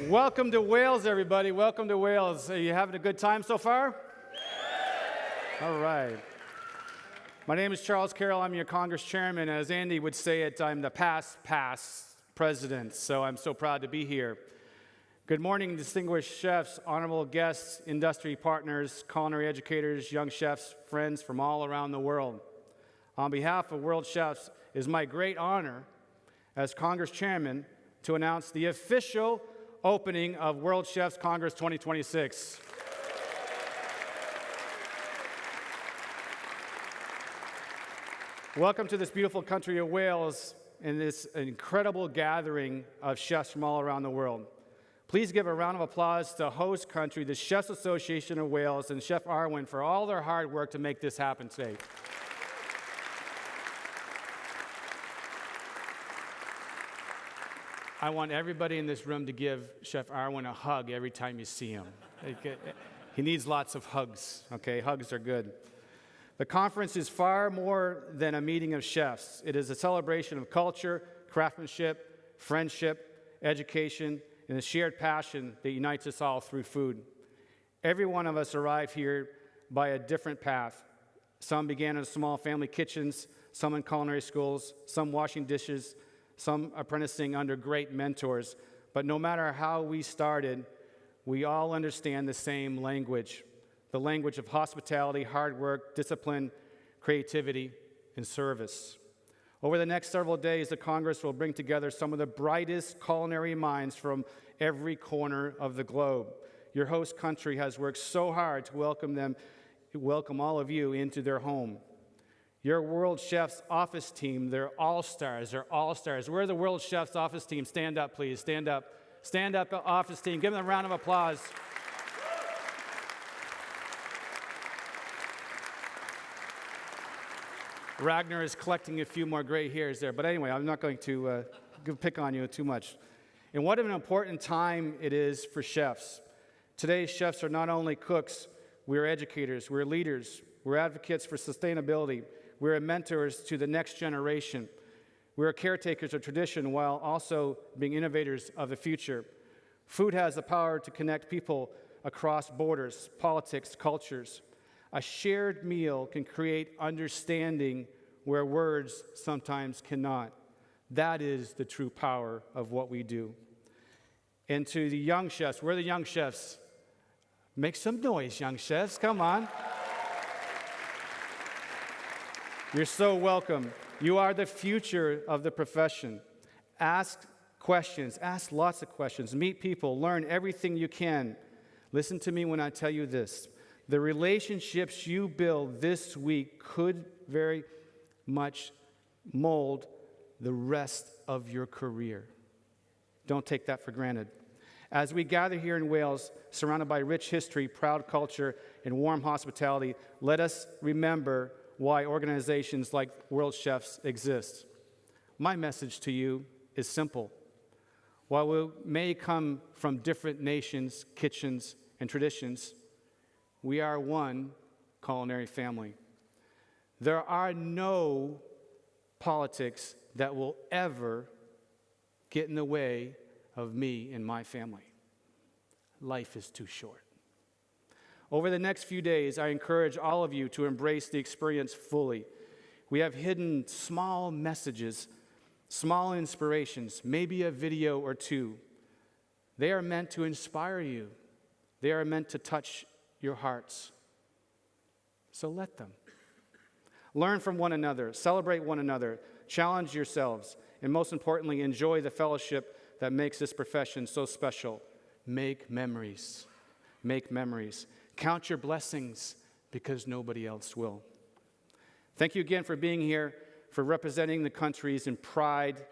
Welcome to Wales, everybody. Welcome to Wales. Are you having a good time so far? All right. My name is Charles Carroll. I'm your Congress chairman. As Andy would say it, I'm the past president, so I'm so proud to be here. Good morning, distinguished chefs, honorable guests, industry partners, culinary educators, young chefs, friends from all around the world. On behalf of World Chefs, it is my great honor as Congress chairman to announce the official opening of World Chefs Congress 2026. Welcome to this beautiful country of Wales and this incredible gathering of chefs from all around the world. Please give a round of applause to host country, the Chefs Association of Wales, and Chef Arwen for all their hard work to make this happen today. I want everybody in this room to give Chef Arwen a hug every time you see him. He needs lots of hugs, okay? Hugs are good. The conference is far more than a meeting of chefs. It is a celebration of culture, craftsmanship, friendship, education, and a shared passion that unites us all through food. Every one of us arrived here by a different path. Some began in small family kitchens, some in culinary schools, some washing dishes, some apprenticing under great mentors. But no matter how we started, we all understand the same language, the language of hospitality, hard work, discipline, creativity, and service. Over the next several days, the Congress will bring together some of the brightest culinary minds from every corner of the globe. Your host country has worked so hard to welcome all of you into their home. Your World Chefs office team, they're all-stars. They're all-stars. Where are the World Chefs office team? Stand up, please. Stand up. Stand up, office team. Give them a round of applause. Ragnar is collecting a few more gray hairs there. But anyway, I'm not going to pick on you too much. And what an important time it is for chefs. Today's chefs are not only cooks, we're educators, we're leaders, we're advocates for sustainability. We're mentors to the next generation. We're caretakers of tradition while also being innovators of the future. Food has the power to connect people across borders, politics, cultures. A shared meal can create understanding where words sometimes cannot. That is the true power of what we do. And to the young chefs, where are the young chefs? Make some noise, young chefs, come on. You're so welcome. You are the future of the profession. Ask questions. Ask lots of questions. Meet people. Learn everything you can. Listen to me when I tell you this. The relationships you build this week could very much mold the rest of your career. Don't take that for granted. As we gather here in Wales, surrounded by rich history, proud culture, and warm hospitality, let us remember why organizations like World Chefs exist. My message to you is simple. While we may come from different nations, kitchens, and traditions, we are one culinary family. There are no politics that will ever get in the way of me and my family. Life is too short. Over the next few days, I encourage all of you to embrace the experience fully. We have hidden small messages, small inspirations, maybe a video or two. They are meant to inspire you. They are meant to touch your hearts. So let them. Learn from one another, celebrate one another, challenge yourselves, and most importantly, enjoy the fellowship that makes this profession so special. Make memories. Make memories. Count your blessings because nobody else will. Thank you again for being here, for representing the countries in pride,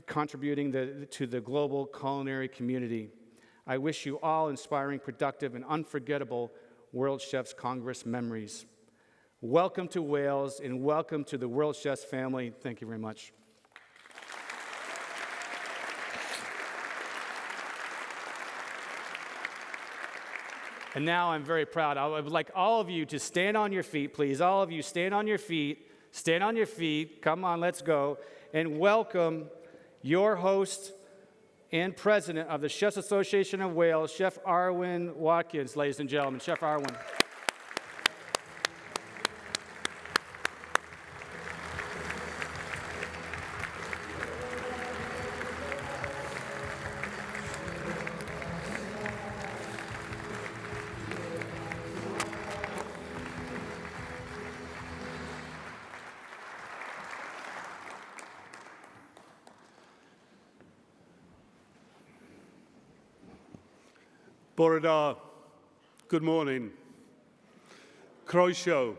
contributing to the global culinary community. I wish you all inspiring, productive, and unforgettable World Chefs Congress memories. Welcome to Wales and welcome to the World Chefs family. Thank you very much. And now I'm very proud. I would like all of you to stand on your feet, please. All of you, stand on your feet. Stand on your feet. Come on, let's go. And welcome your host and President of the Chefs Association of Wales, Chef Arwen Watkins, ladies and gentlemen. Chef Arwen. Bore da, good morning. Croeso,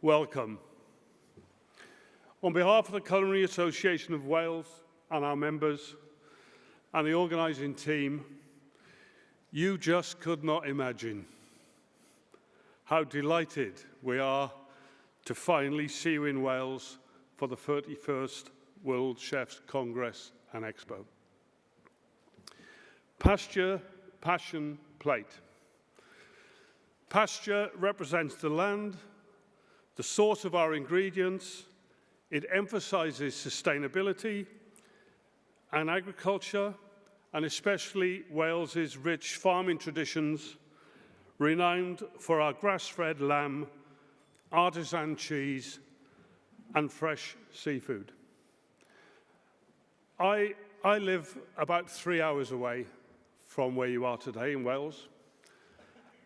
welcome. On behalf of the Culinary Association of Wales and our members and the organising team, you just could not imagine how delighted we are to finally see you in Wales for the 31st World Chefs Congress and Expo. Passion, plate. Pasture represents the land, the source of our ingredients. It emphasizes sustainability and agriculture, and especially Wales's rich farming traditions, renowned for our grass-fed lamb, artisan cheese, and fresh seafood. I live about 3 hours away from where you are today in Wales.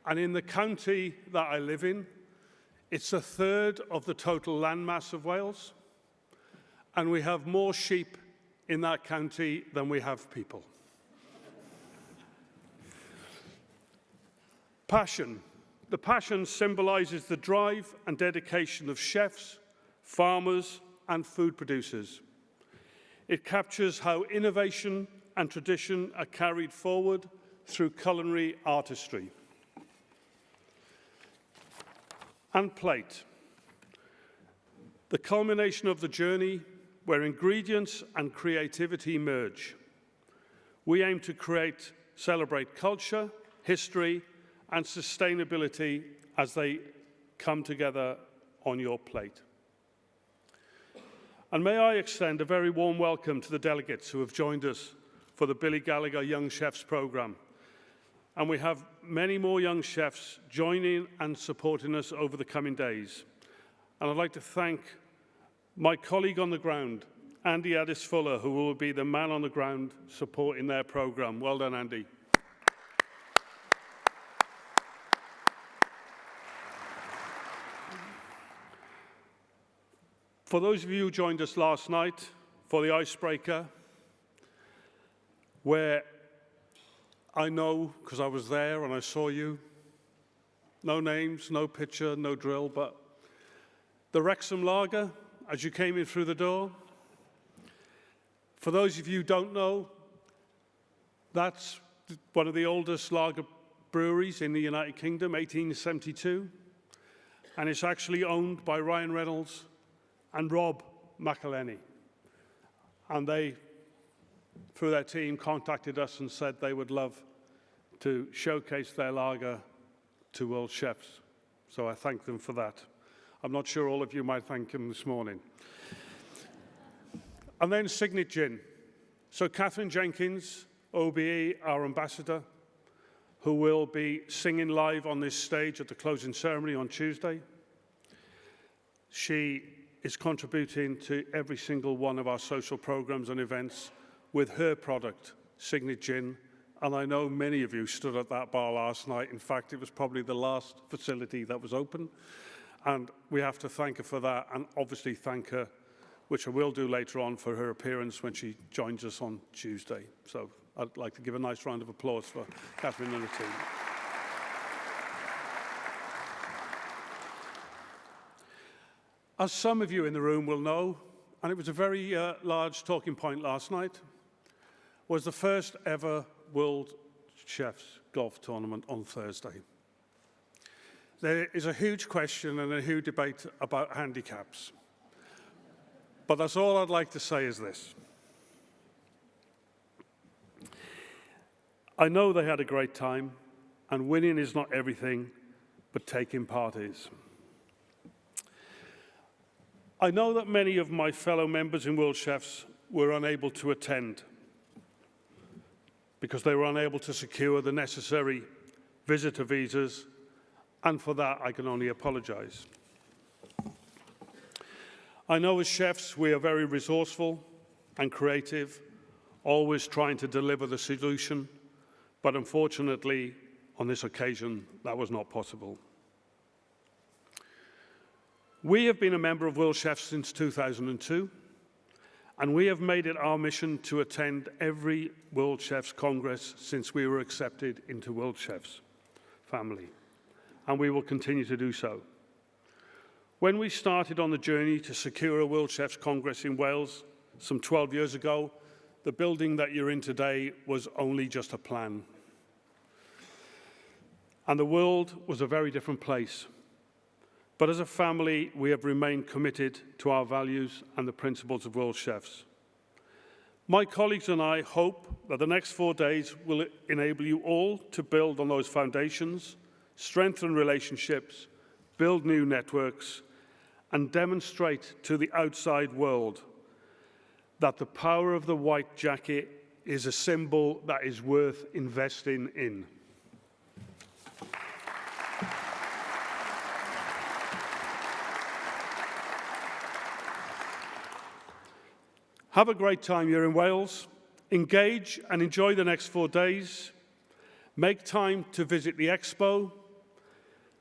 And in the county that I live in, it's a third of the total landmass of Wales. And we have more sheep in that county than we have people. Passion. The passion symbolizes the drive and dedication of chefs, farmers, and food producers. It captures how innovation and tradition are carried forward through culinary artistry. And plate. The culmination of the journey where ingredients and creativity merge. We aim to celebrate culture, history, and sustainability as they come together on your plate. And may I extend a very warm welcome to the delegates who have joined us for the Billy Gallagher Young Chefs Programme. And we have many more young chefs joining and supporting us over the coming days. And I'd like to thank my colleague on the ground, Andy Addis-Fuller, who will be the man on the ground supporting their programme. Well done, Andy. For those of you who joined us last night for the icebreaker, where I know, because I was there and I saw you, no names, no picture, no drill, but the Wrexham Lager, as you came in through the door. For those of you who don't know, that's one of the oldest lager breweries in the United Kingdom, 1872, and it's actually owned by Ryan Reynolds and Rob McElhenney. And they, through their team, contacted us and said they would love to showcase their lager to world chefs. So I thank them for that. I'm not sure all of you might thank them this morning. And then Signet Gin. So Catherine Jenkins, OBE, our ambassador, who will be singing live on this stage at the closing ceremony on Tuesday. She is contributing to every single one of our social programs and events with her product, Signet Gin. And I know many of you stood at that bar last night. In fact, it was probably the last facility that was open. And we have to thank her for that, and obviously thank her, which I will do later on, for her appearance when she joins us on Tuesday. So I'd like to give a nice round of applause for Catherine and her team. As some of you in the room will know, and it was a very large talking point last night, was the first ever World Chefs Golf Tournament on Thursday. There is a huge question and a huge debate about handicaps. But that's all I'd like to say is this. I know they had a great time, and winning is not everything, but taking part is. I know that many of my fellow members in World Chefs were unable to attend because they were unable to secure the necessary visitor visas, and for that I can only apologise. I know as chefs we are very resourceful and creative, always trying to deliver the solution, but unfortunately on this occasion that was not possible. We have been a member of World Chefs since 2002, and we have made it our mission to attend every World Chefs Congress since we were accepted into World Chefs family, and we will continue to do so. When we started on the journey to secure a World Chefs Congress in Wales some 12 years ago, the building that you're in today was only just a plan. And the world was a very different place. But as a family, we have remained committed to our values and the principles of World Chefs. My colleagues and I hope that the next 4 days will enable you all to build on those foundations, strengthen relationships, build new networks, and demonstrate to the outside world that the power of the white jacket is a symbol that is worth investing in. Have a great time here in Wales. Engage and enjoy the next 4 days. Make time to visit the expo,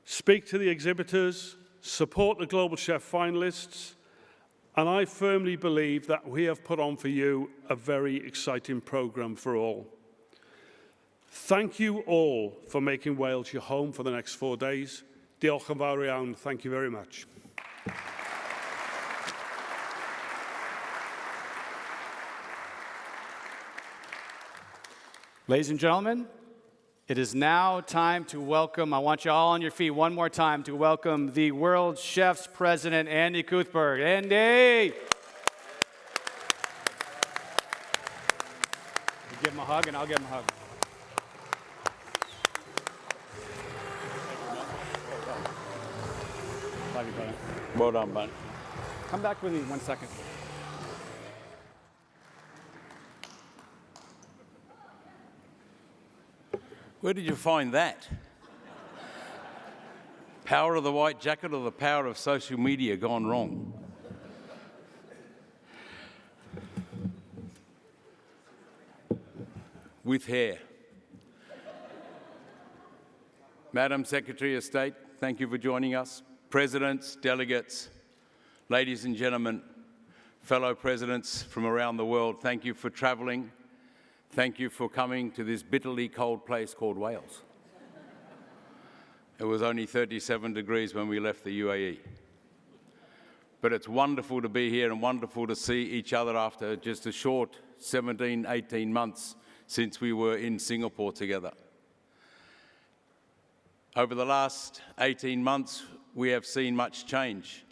speak to the exhibitors, support the Global Chef finalists, and I firmly believe that we have put on for you a very exciting programme for all. Thank you all for making Wales your home for the next 4 days. Diolch yn fawr iawn. Thank you very much. Ladies and gentlemen, it is now time to welcome, I want you all on your feet one more time to welcome the World Chefs President, Andy Cuthbert. Andy! You give him a hug and I'll give him a hug. Love you, brother. Well done, mate. Come back with me 1 second. Where did you find that? Power of the white jacket or the power of social media gone wrong? With hair. Madam Secretary of State, thank you for joining us. Presidents, delegates, ladies and gentlemen, fellow presidents from around the world, thank you for travelling. Thank you for coming to this bitterly cold place called Wales. It was only 37 degrees when we left the UAE. But it's wonderful to be here and wonderful to see each other after just a short 17, 18 months since we were in Singapore together. Over the last 18 months, we have seen much change.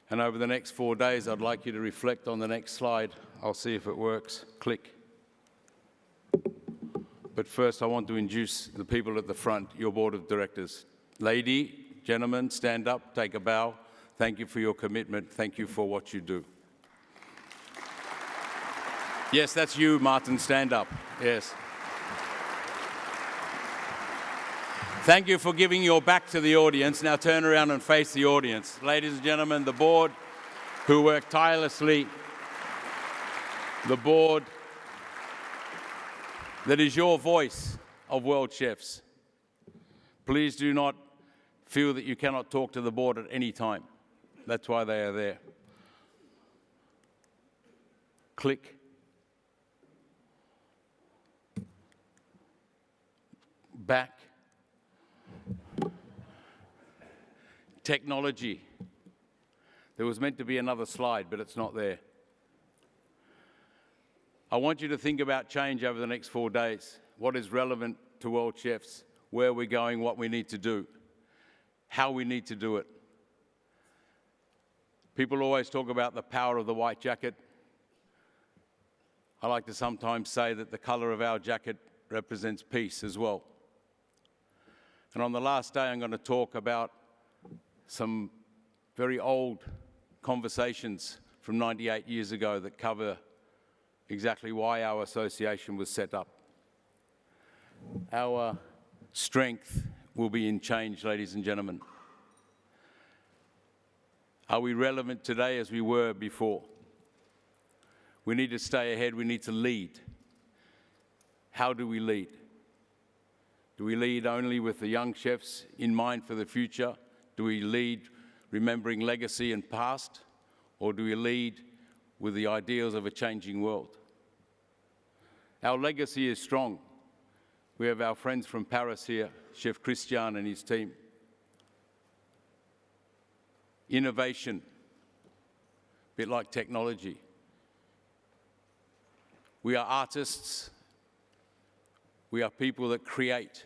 And over the next 4 days, I'd like you to reflect on the next slide. I'll see if it works. Click. But first, I want to introduce the people at the front, your board of directors. Lady, gentlemen, stand up, take a bow. Thank you for your commitment. Thank you for what you do. Yes, that's you, Martin, stand up. Yes. Thank you for giving your back to the audience. Now turn around and face the audience. Ladies and gentlemen, the board who worked tirelessly, the board that is your voice of World Chefs. Please do not feel that you cannot talk to the board at any time. That's why they are there. Click. Back. Technology. There was meant to be another slide, but it's not there. I want you to think about change over the next 4 days. What is relevant to World Chefs, where we're going, what we need to do, how we need to do it. People always talk about the power of the white jacket. I like to sometimes say that the color of our jacket represents peace as well. And on the last day, I'm going to talk about some very old conversations from 98 years ago that cover exactly why our association was set up. Our strength will be in change, ladies and gentlemen. Are we relevant today as we were before? We need to stay ahead. We need to lead. How do we lead? Do we lead only with the young chefs in mind for the future? Do we lead remembering legacy and past? Or do we lead with the ideals of a changing world? Our legacy is strong. We have our friends from Paris here, Chef Christian and his team. Innovation, a bit like technology. We are artists. We are people that create.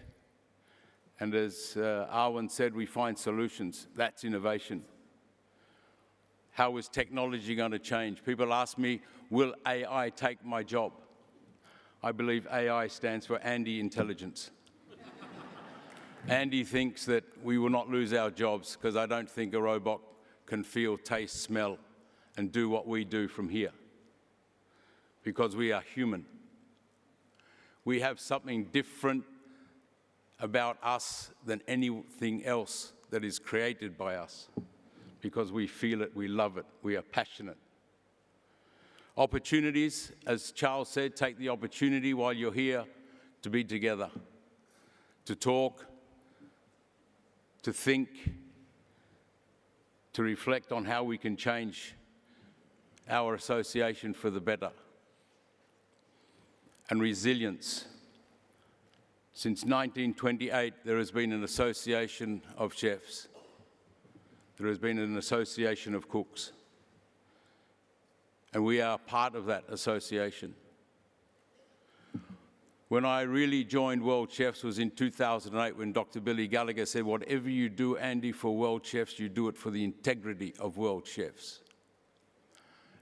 And as Arwen said, we find solutions. That's innovation. How is technology going to change? People ask me, will AI take my job? I believe AI stands for Andy Intelligence. Andy thinks that we will not lose our jobs because I don't think a robot can feel, taste, smell, and do what we do from here. Because we are human. We have something different about us than anything else that is created by us. Because we feel it, we love it, we are passionate. Opportunities, as Charles said, take the opportunity while you're here to be together, to talk, to think, to reflect on how we can change our association for the better. And resilience. Since 1928, there has been an association of chefs. There has been an association of cooks. And we are part of that association. When I really joined World Chefs was in 2008 when Dr. Billy Gallagher said, whatever you do, Andy, for World Chefs, you do it for the integrity of World Chefs.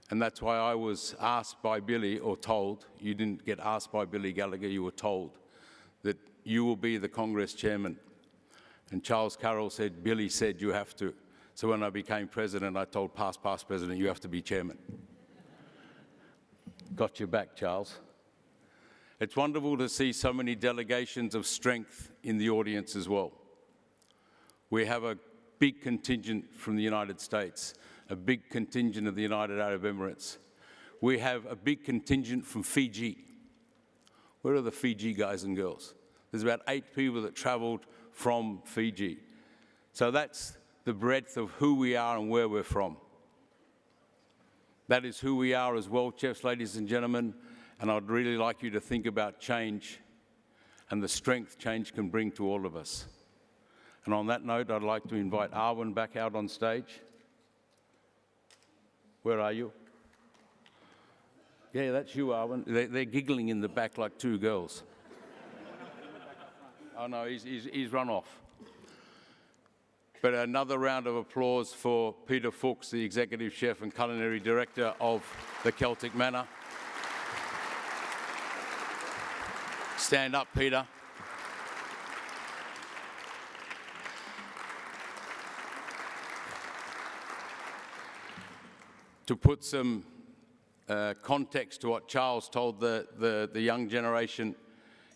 And that's why I was asked by Billy, or told, you didn't get asked by Billy Gallagher, you were told that you will be the Congress chairman. And Charles Carroll said, Billy said you have to. So when I became president, I told past president, you have to be chairman. Got your back, Charles. It's wonderful to see so many delegations of strength in the audience as well. We have a big contingent from the United States, a big contingent of the United Arab Emirates. We have a big contingent from Fiji. Where are the Fiji guys and girls? There's about 8 people that traveled from Fiji. So that's the breadth of who we are and where we're from. That is who we are as World Chefs, ladies and gentlemen, and I'd really like you to think about change and the strength change can bring to all of us. And on that note, I'd like to invite Arwen back out on stage. Where are you? Yeah, that's you, Arwen. They're giggling in the back like 2 girls. Oh no, he's run off. But another round of applause for Peter Fuchs, the Executive Chef and Culinary Director of the Celtic Manor. Stand up, Peter. To put some context to what Charles told the young generation,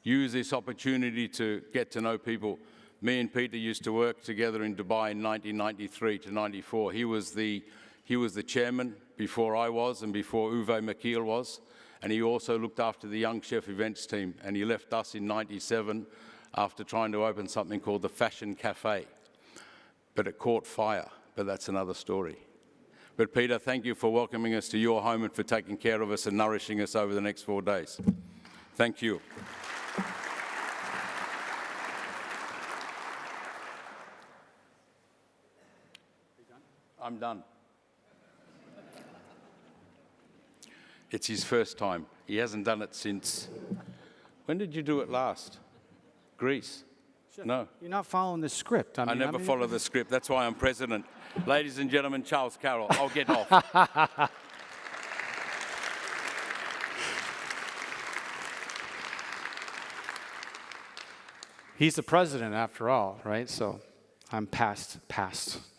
use this opportunity to get to know people. Me and Peter used to work together in Dubai in 1993 to 94. He was the chairman before I was and before Uwe Makil was. And he also looked after the Young Chef events team. And he left us in 97 after trying to open something called the Fashion Cafe. But it caught fire, but that's another story. But Peter, thank you for welcoming us to your home and for taking care of us and nourishing us over the next 4 days. Thank you. I'm done. It's his first time. He hasn't done it since... When did you do it last? Greece? Chef, No. You're not following the script. I never follow the script. That's why I'm president. Ladies and gentlemen, Charles Carroll. I'll get off. He's the president after all, right? So I'm past.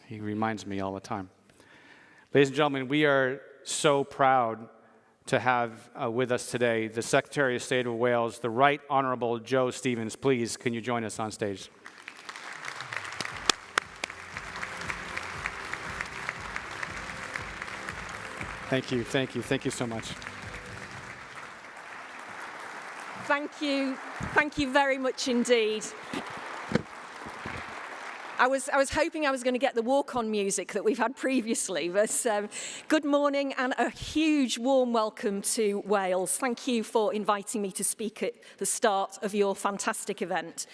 He reminds me all the time. Ladies and gentlemen, we are so proud to have with us today the Secretary of State of Wales, the Right Honourable Joe Stevens. Please, can you join us on stage? Thank you, thank you, thank you so much. Thank you very much indeed. I was hoping I was going to get the walk-on music that we've had previously, but good morning and a huge warm welcome to Wales. Thank you for inviting me to speak at the start of your fantastic event.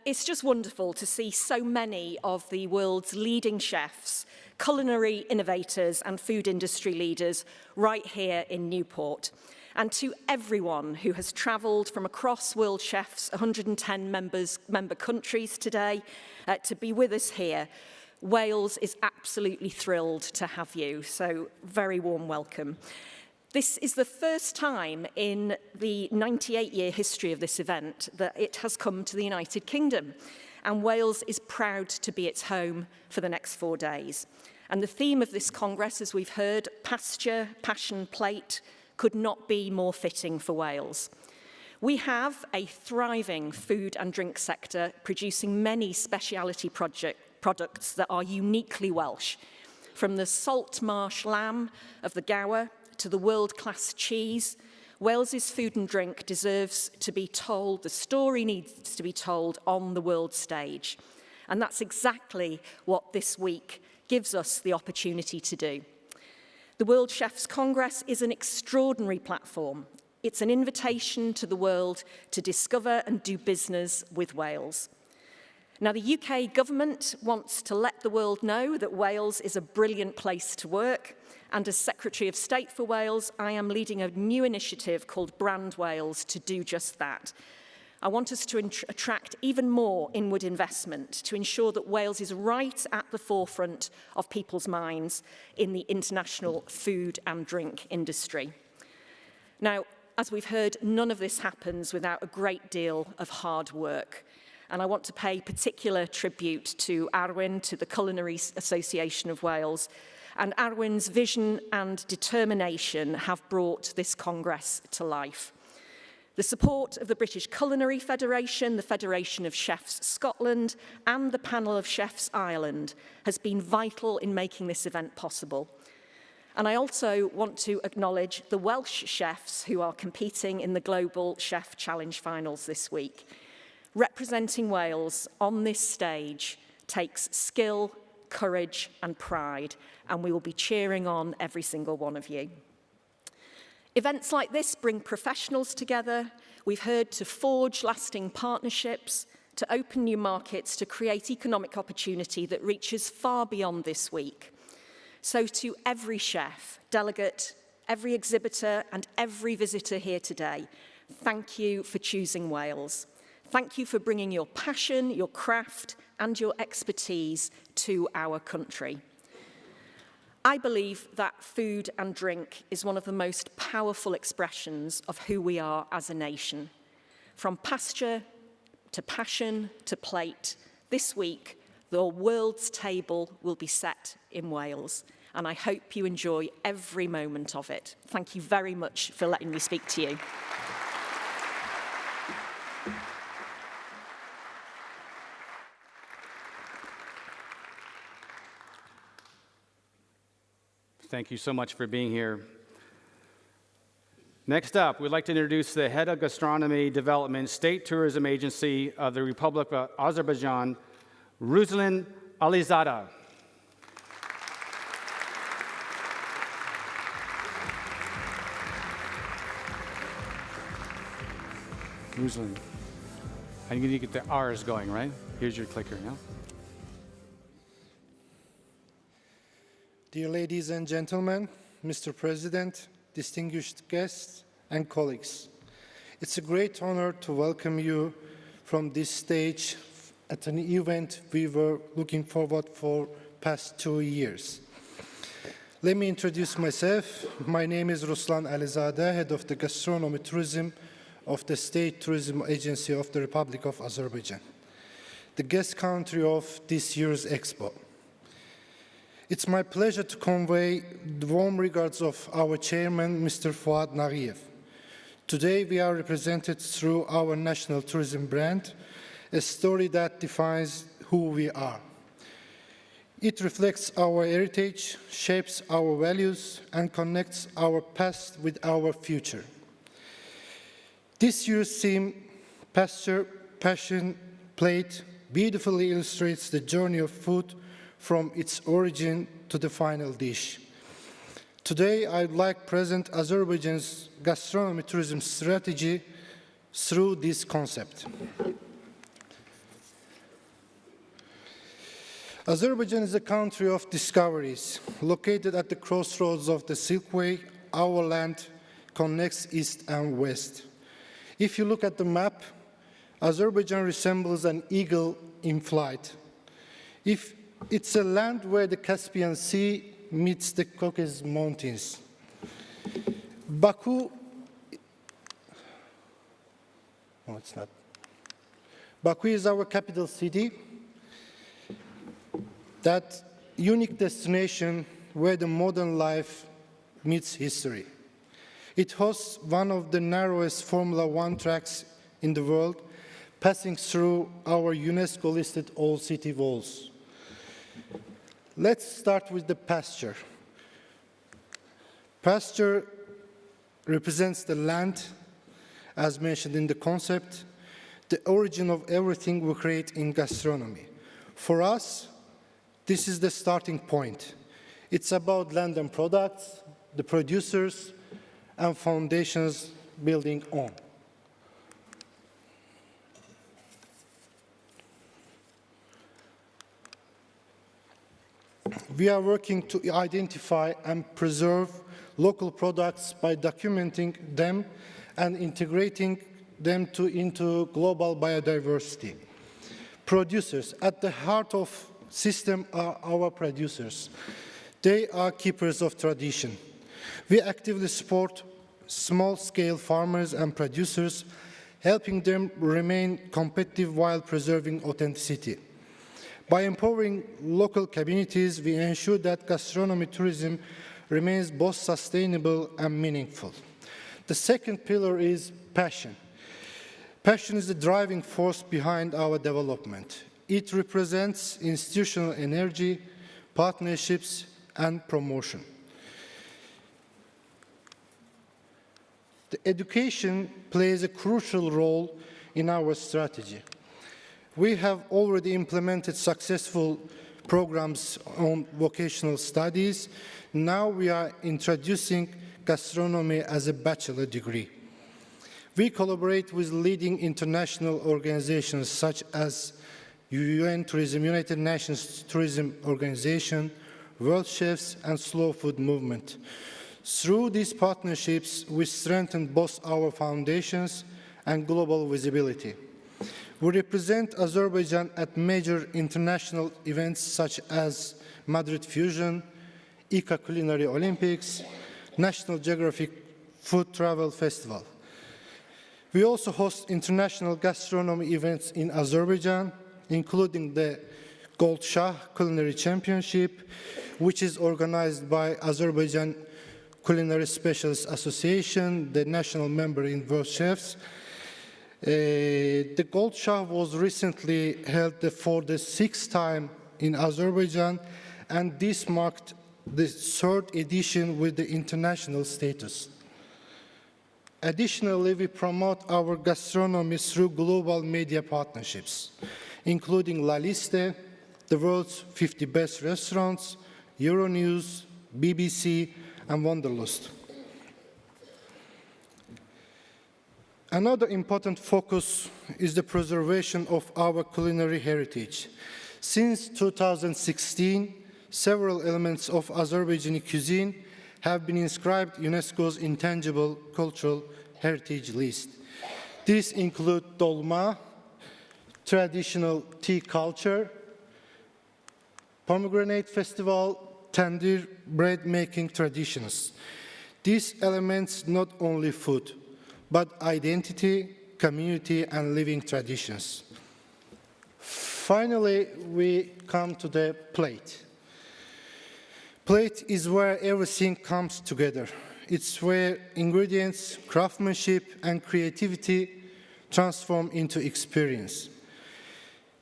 It's just wonderful to see so many of the world's leading chefs, culinary innovators and food industry leaders right here in Newport. And to everyone who has travelled from across World Chef's 110 member countries today to be with us here, Wales is absolutely thrilled to have you. So very warm welcome. This is the first time in the 98-year history of this event that it has come to the United Kingdom. And Wales is proud to be its home for the next 4 days. And the theme of this Congress, as we've heard, Pasture, Passion, Plate, could not be more fitting for Wales. We have a thriving food and drink sector producing many speciality products that are uniquely Welsh, from the salt marsh lamb of the Gower to the world-class cheese. Wales's food and drink deserves to be told, the story needs to be told on the world stage. And that's exactly what this week gives us the opportunity to do. The World Chefs Congress is an extraordinary platform. It's an invitation to the world to discover and do business with Wales. Now, the UK government wants to let the world know that Wales is a brilliant place to work, and as Secretary of State for Wales, I am leading a new initiative called Brand Wales to do just that. I want us to attract even more inward investment to ensure that Wales is right at the forefront of people's minds in the international food and drink industry. Now, as we've heard, none of this happens without a great deal of hard work. And I want to pay particular tribute to Arwyn, to the Culinary Association of Wales. And Arwyn's vision and determination have brought this Congress to life. The support of the British Culinary Federation, the Federation of Chefs Scotland, and the Panel of Chefs Ireland has been vital in making this event possible. And I also want to acknowledge the Welsh chefs who are competing in the Global Chef Challenge finals this week. Representing Wales on this stage takes skill, courage, and pride, and we will be cheering on every single one of you. Events like this bring professionals together. We've heard to forge lasting partnerships, to open new markets, to create economic opportunity that reaches far beyond this week. So to every chef, delegate, every exhibitor, and every visitor here today, thank you for choosing Wales. Thank you for bringing your passion, your craft, and your expertise to our country. I believe that food and drink is one of the most powerful expressions of who we are as a nation. From pasture to passion to plate, this week, the world's table will be set in Wales, and I hope you enjoy every moment of it. Thank you very much for letting me speak to you. Thank you so much for being here. Next up, we'd like to introduce the Head of Gastronomy Development, State Tourism Agency of the Republic of Azerbaijan, Ruslan Alizada. Ruslan. I need to get the R's going, right? Here's your clicker, yeah? Dear ladies and gentlemen, Mr. President, distinguished guests and colleagues, it's a great honor to welcome you from this stage at an event we were looking forward for past 2 years. Let me introduce myself. My name is Ruslan Alizada, Head of the Gastronomy Tourism of the State Tourism Agency of the Republic of Azerbaijan, the guest country of this year's Expo. It's my pleasure to convey the warm regards of our chairman, Mr. Fuad Nagiev. Today, we are represented through our national tourism brand, a story that defines who we are. It reflects our heritage, shapes our values, and connects our past with our future. This year's theme, Pasture, Passion, Plate, beautifully illustrates the journey of food from its origin to the final dish. Today, I'd like to present Azerbaijan's gastronomy tourism strategy through this concept. Azerbaijan is a country of discoveries. Located at the crossroads of the Silkway, our land connects east and west. If you look at the map, Azerbaijan resembles an eagle in flight. It's a land where the Caspian Sea meets the Caucasus Mountains. Baku, no, it's not. Baku is our capital city, that unique destination where the modern life meets history. It hosts one of the narrowest Formula One tracks in the world, passing through our UNESCO-listed Old City walls. Let's start with the pasture. Pasture represents the land, as mentioned in the concept, the origin of everything we create in gastronomy. For us, this is the starting point. It's about land and products, the producers, and foundations building on. We are working to identify and preserve local products by documenting them and integrating them into global biodiversity. Producers, at the heart of system are our producers. They are keepers of tradition. We actively support small-scale farmers and producers, helping them remain competitive while preserving authenticity. By empowering local communities, we ensure that gastronomy tourism remains both sustainable and meaningful. The second pillar is passion. Passion is the driving force behind our development. It represents institutional energy, partnerships, and promotion. The education plays a crucial role in our strategy. We have already implemented successful programs on vocational studies. Now we are introducing gastronomy as a bachelor degree. We collaborate with leading international organizations such as UN Tourism, United Nations Tourism Organization, World Chefs, and Slow Food Movement. Through these partnerships, we strengthen both our foundations and global visibility. We represent Azerbaijan at major international events such as Madrid Fusion, ICA Culinary Olympics, National Geographic Food Travel Festival. We also host international gastronomy events in Azerbaijan, including the Gold Shah Culinary Championship, which is organized by Azerbaijan Culinary Specialists Association, the national member in World Chefs. The Gold Shah was recently held for the 6th time in Azerbaijan, and this marked the 3rd edition with the international status. Additionally, we promote our gastronomy through global media partnerships, including La Liste, the world's 50 best restaurants, Euronews, BBC, and Wanderlust. Another important focus is the preservation of our culinary heritage. Since 2016, several elements of Azerbaijani cuisine have been inscribed UNESCO's Intangible Cultural Heritage List. These include dolma, traditional tea culture, pomegranate festival, tandoor bread making traditions. These elements not only food, but identity, community, and living traditions. Finally, we come to the plate. Plate is where everything comes together. It's where ingredients, craftsmanship, and creativity transform into experience.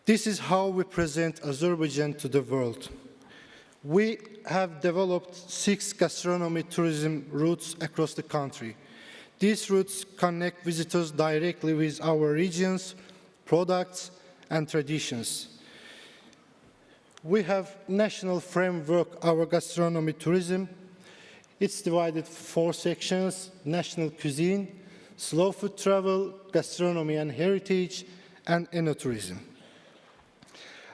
This is how we present Azerbaijan to the world. We have developed 6 gastronomy tourism routes across the country. These routes connect visitors directly with our regions, products, and traditions. We have national framework, our gastronomy tourism. It's divided 4 sections: national cuisine, slow food travel, gastronomy and heritage, and enoturism.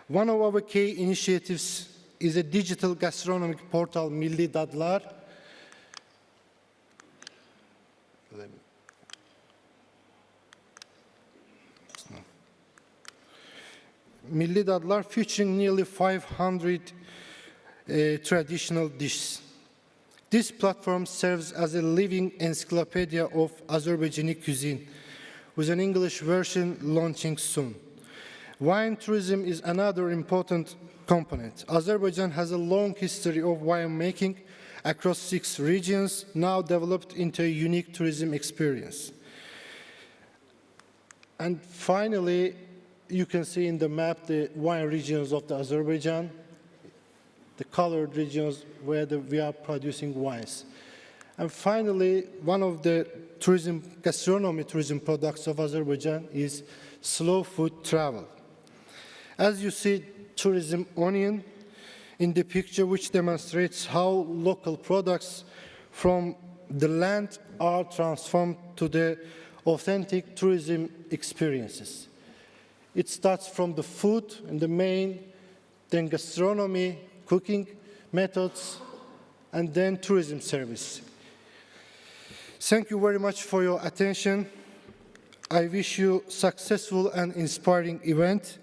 One of our key initiatives is a digital gastronomic portal, Milli Dadlar. Milli Dadlar, featuring nearly 500 traditional dishes. This platform serves as a living encyclopedia of Azerbaijani cuisine, with an English version launching soon. Wine tourism is another important component. Azerbaijan has a long history of winemaking across 6 regions, now developed into a unique tourism experience. And finally, you can see in the map the wine regions of the Azerbaijan, the colored regions where we are producing wines. And finally, one of the gastronomy tourism products of Azerbaijan is slow food travel. As you see, tourism onion in the picture, which demonstrates how local products from the land are transformed to the authentic tourism experiences. It starts from the food and the main, then gastronomy, cooking methods, and then tourism service. Thank you very much for your attention. I wish you a successful and inspiring event.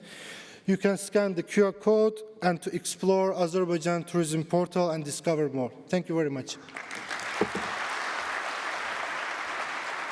You can scan the QR code and to explore Azerbaijan Tourism Portal and discover more. Thank you very much.